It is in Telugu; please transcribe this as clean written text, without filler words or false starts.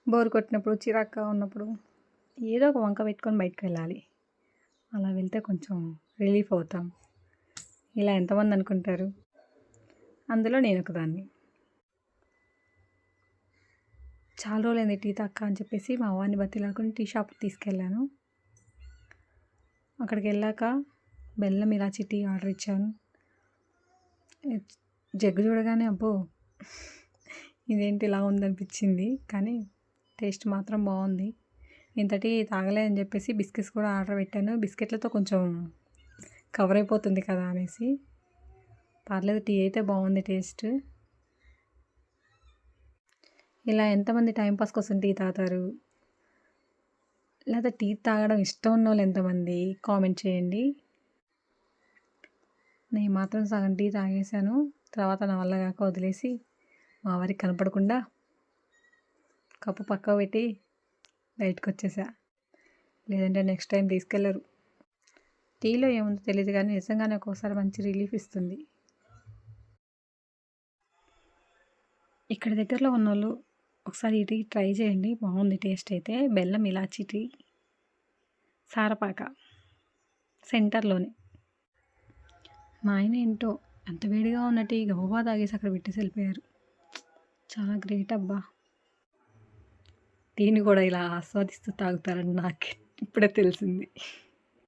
బోర్ కొట్టినప్పుడు, చిరాకుగా ఉన్నప్పుడు ఏదో ఒక వంక పెట్టుకొని బయటికెళ్ళాలి. అలా వెళ్తే కొంచెం రిలీఫ్ అవుతాం. ఇలా ఎంతమంది అనుకుంటారు? అందులో నేనొకదాన్ని. చాలా రోజులైంది టీ తాగక అని చెప్పేసి మా వాడిని బతిలాడుకొని టీ షాప్‌కి తీసుకెళ్ళాను. అక్కడికెళ్ళాక బెల్లం ఇలాచి టీ ఆర్డర్ ఇచ్చాను. జగ్గు చూడగానే అబ్బో! ఇదేంటి ఇలా ఉందనిపించింది. కానీ టేస్ట్ మాత్రం బావుంది. ఇంత టీ తాగలే అని చెప్పేసి బిస్కెట్స్ కూడా ఆర్డర్ పెట్టాను. బిస్కెట్లతో కొంచెం కవర్ అయిపోతుంది కదా అనేసి. పర్లేదు టీ అయితే బావుంది టేస్ట్. ఇలా ఎంతమంది టైమ్ పాస్ కోసం టీ తాగుతారు? లేదా టీ తాగడం ఇష్టం ఉన్నోళ్ళు ఎంతమంది? కామెంట్ చేయండి. నేను మాత్రం సగం టీ తాగేసాను. తర్వాత నా వల్ల కాక వదిలేసి మా వారికి కనపడకుండా కప్పు పక్కకు పెట్టి బయటకొచ్చేసా. లేదంటే నెక్స్ట్ టైం తీసుకెళ్లరు. టీలో ఏముందో తెలీదు కానీ నిజంగానే ఒక్కోసారి మంచి రిలీఫ్ ఇస్తుంది. ఇక్కడ దగ్గరలో ఉన్నోళ్ళు ఒకసారి ఈ టీ ట్రై చేయండి. బాగుంది టేస్ట్ అయితే. బెల్లం ఇలాచి టీ, సారపాక సెంటర్‌లోనే. మా ఆయన ఏంటో అంత వేడిగా ఉన్న టీ గబగబా తాగేసి అక్కడ పెట్టేసి వెళ్ళిపోయారు. చాలా గ్రేట్ అబ్బా! టీని కూడా ఇలా ఆస్వాదిస్తూ తాగుతారని నాకు ఇప్పుడే తెలిసింది.